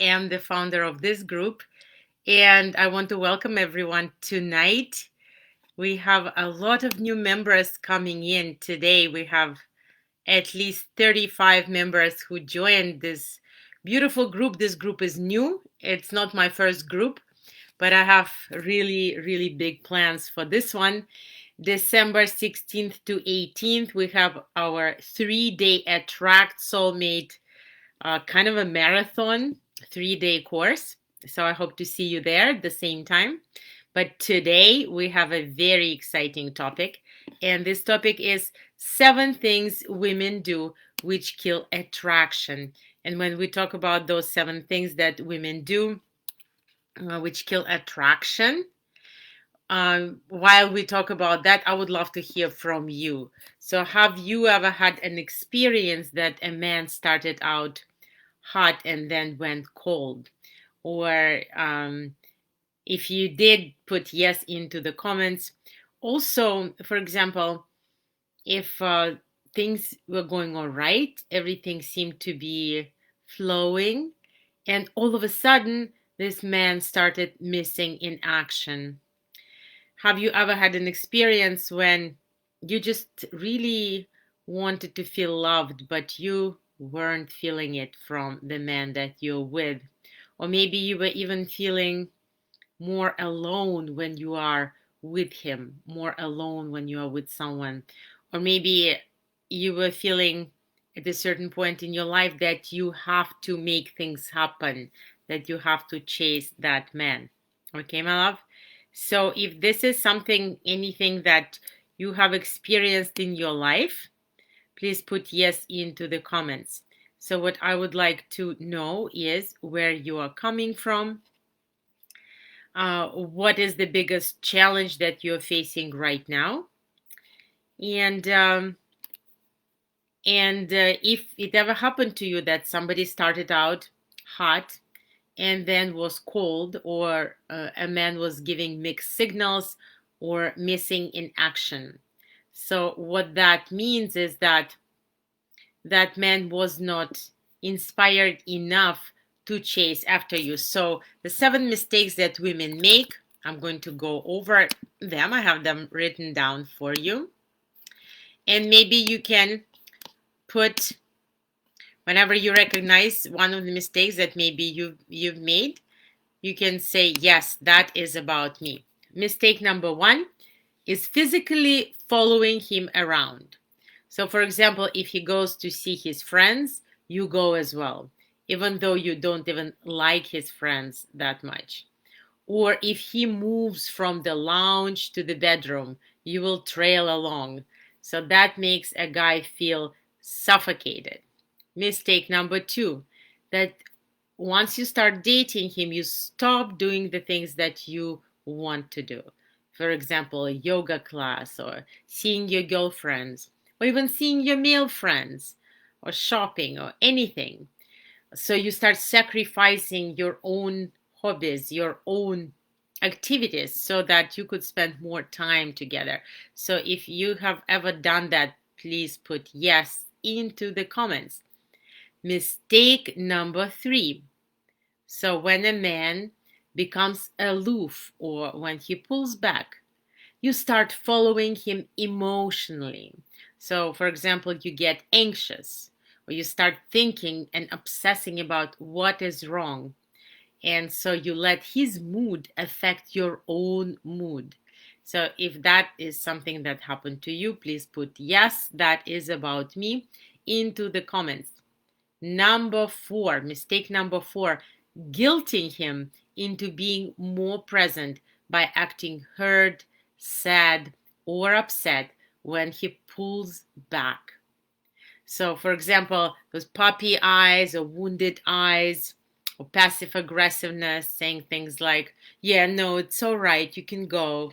am the founder of this group, and I want to welcome everyone tonight. We have a lot of new members coming in today. We have at least 35 members who joined this beautiful group. This group is new. It's not my first group, but I have really, really big plans for this one. December 16th to 18th, we have our 3-day Attract Soulmate, kind of a marathon 3-day course. So I hope to see you there at the same time. But today we have a very exciting topic, and this topic is 7 things women do which kill attraction. And when we talk about those 7 things that women do which kill attraction, while we talk about that, I would love to hear from you. So, have you ever had an experience that a man started out hot and then went cold? Or if you did, put yes into the comments. Also, for example, if things were going all right, everything seemed to be flowing, and all of a sudden, this man started missing in action. Have you ever had an experience when you just really wanted to feel loved, but you weren't feeling it from the man that you're with? Or maybe you were even feeling more alone when you are with him, more alone when you are with someone. Or maybe you were feeling at a certain point in your life that you have to make things happen, that you have to chase that man. Okay, my love? So if this is something, anything that you have experienced in your life, please put yes into the comments. So what I would like to know is where you are coming from. What is the biggest challenge that you're facing right now? And if it ever happened to you that somebody started out hot and then was cold, or a man was giving mixed signals or missing in action. So what that means is that that man was not inspired enough to chase after you. So the 7 mistakes that women make, I'm going to go over them. I have them written down for you. And maybe you can put, whenever you recognize one of the mistakes that maybe you've made, you can say, yes, that is about me. Mistake number 1 is physically following him around. So, for example, if he goes to see his friends, you go as well, even though you don't even like his friends that much. Or if he moves from the lounge to the bedroom, you will trail along. So that makes a guy feel suffocated. Mistake number 2, that once you start dating him, you stop doing the things that you want to do. For example, a yoga class, or seeing your girlfriends, or even seeing your male friends, or shopping, or anything. So you start sacrificing your own hobbies, your own activities, so that you could spend more time together. So if you have ever done that, please put yes into the comments. Mistake number 3. So when a man becomes aloof, or when he pulls back, you start following him emotionally. So, for example, you get anxious, or you start thinking and obsessing about what is wrong. And so you let his mood affect your own mood. So, if that is something that happened to you, please put yes, that is about me into the comments. Number 4, mistake number 4, guilting him into being more present by acting hurt, sad, or upset when he pulls back. So, for example, those puppy eyes or wounded eyes, or passive aggressiveness, saying things like, yeah, no, it's all right, you can go,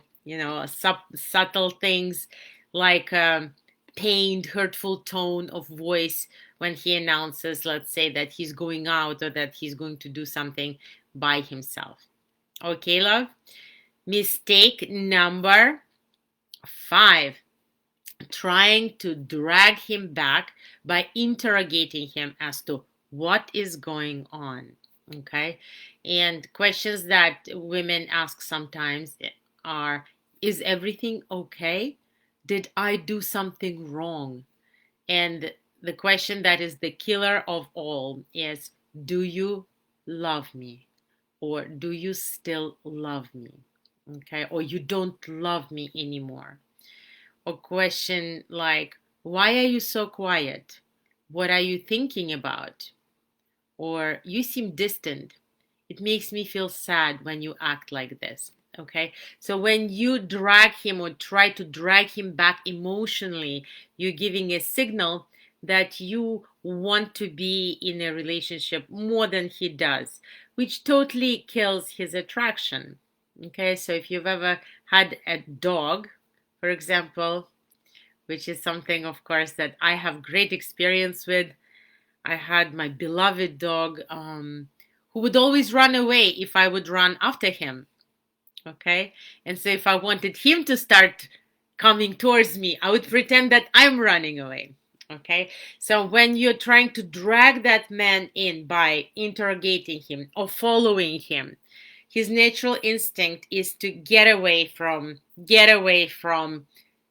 subtle things like pained, hurtful tone of voice when he announces, let's say, that he's going out or that he's going to do something by himself. Okay, love? Mistake number 5, trying to drag him back by interrogating him as to what is going on. Okay. And questions that women ask sometimes are, is everything okay? Did I do something wrong? And the question that is the killer of all is, do you love me? Or do you still love me? Okay. Or you don't love me anymore. Or question like, why are you so quiet? What are you thinking about? Or you seem distant. It makes me feel sad when you act like this. Okay. So when you drag him or try to drag him back emotionally, you're giving a signal that you want to be in a relationship more than he does, which totally kills his attraction. Okay. So if you've ever had a dog, for example, which is something, of course, that I have great experience with, I had my beloved dog, who would always run away if I would run after him. Okay. And so if I wanted him to start coming towards me, I would pretend that I'm running away. Okay. So when you're trying to drag that man in by interrogating him or following him, his natural instinct is to get away from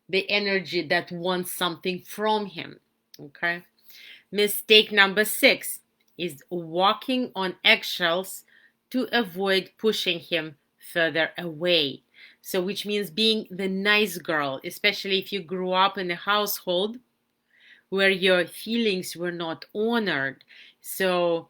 the energy that wants something from him. Okay. Mistake number 6 is walking on eggshells to avoid pushing him further away. So, which means being the nice girl, especially if you grew up in a household where your feelings were not honored. So,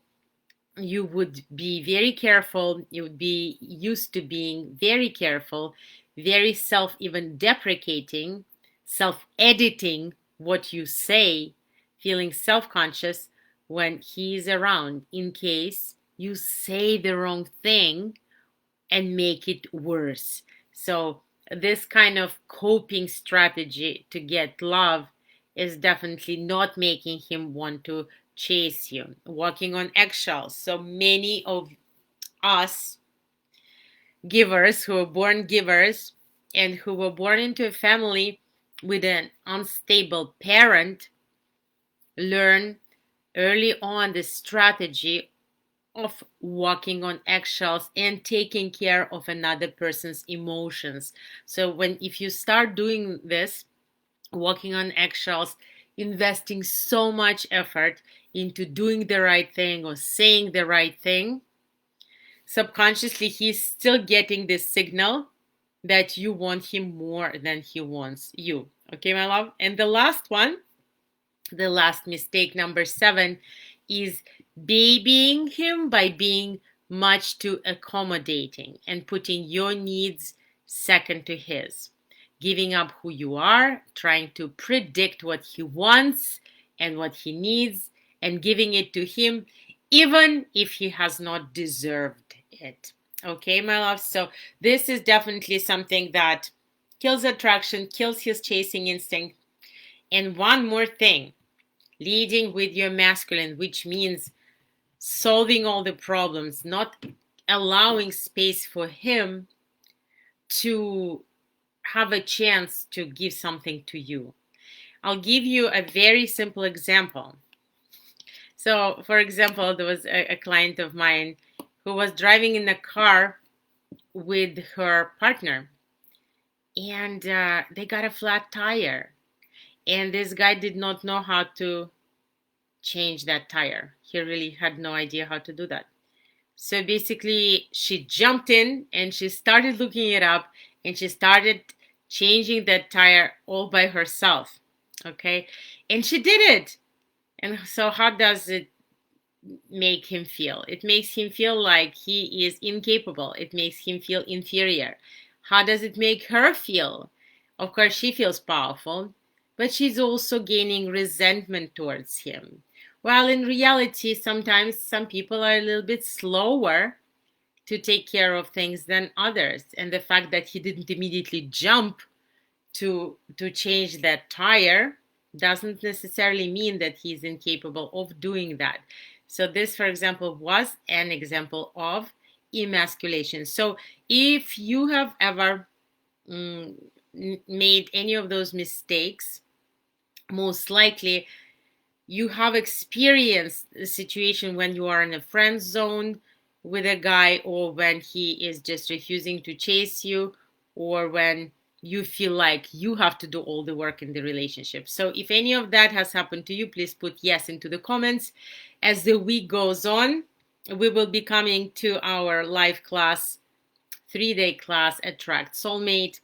you would be very careful. You would be used to being very careful, very self even deprecating, self editing what you say, feeling self conscious when he's around in case you say the wrong thing and make it worse. So, this kind of coping strategy to get love is definitely not making him want to chase you. Walking on eggshells. So, many of us givers who were born givers and who were born into a family with an unstable parent learn early on the strategy of walking on eggshells and taking care of another person's emotions. So when if you start doing this, walking on eggshells, investing so much effort into doing the right thing or saying the right thing, subconsciously he's still getting this signal that you want him more than he wants you. Okay, my love? And the last one, the last mistake, number 7, is babying him by being much too accommodating and putting your needs second to his. Giving up who you are, trying to predict what he wants and what he needs, and giving it to him even if he has not deserved it. Okay, my love? So, this is definitely something that kills attraction, kills his chasing instinct. And one more thing, leading with your masculine, which means solving all the problems, not allowing space for him to have a chance to give something to you. I'll give you a very simple example. So, for example, there was a client of mine who was driving in a car with her partner, and they got a flat tire. And this guy did not know how to change that tire. He really had no idea how to do that. So basically, she jumped in and she started looking it up and she started changing that tire all by herself. Okay. And she did it. And so, how does it make him feel? It makes him feel like he is incapable, it makes him feel inferior. How does it make her feel? Of course, she feels powerful, but she's also gaining resentment towards him. While in reality, sometimes some people are a little bit slower to take care of things than others. And the fact that he didn't immediately jump to change that tire doesn't necessarily mean that he's incapable of doing that. So this, for example, was an example of emasculation. So if you have ever made any of those mistakes, most likely you have experienced a situation when you are in a friend zone with a guy, or when he is just refusing to chase you, or when you feel like you have to do all the work in the relationship. So if any of that has happened to you, please put yes into the comments. As the week goes on, we will be coming to our live class, 3-day class, Attract Soulmate.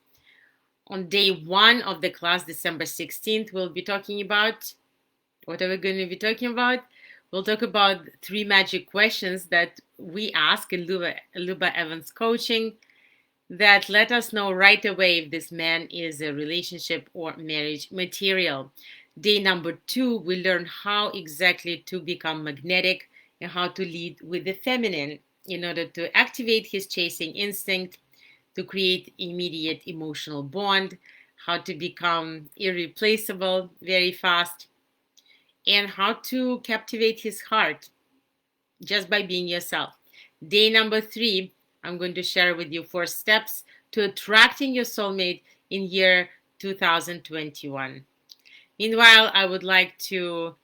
On day 1 of the class, December 16th, we'll be talking about, what are we going to be talking about? We'll talk about 3 magic questions that we ask in Luba Evans coaching that let us know right away if this man is a relationship or marriage material. Day number 2, we learn how exactly to become magnetic and how to lead with the feminine in order to activate his chasing instinct, to create immediate emotional bond, how to become irreplaceable very fast, and how to captivate his heart just by being yourself. Day number 3, I'm going to share with you 4 steps to attracting your soulmate in year 2021. Meanwhile, I would like to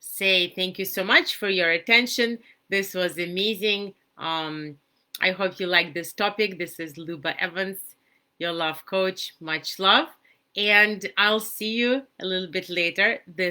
say thank you so much for your attention. This was amazing. I hope you like this topic. This is Luba Evans, your love coach. Much love. And I'll see you a little bit later. This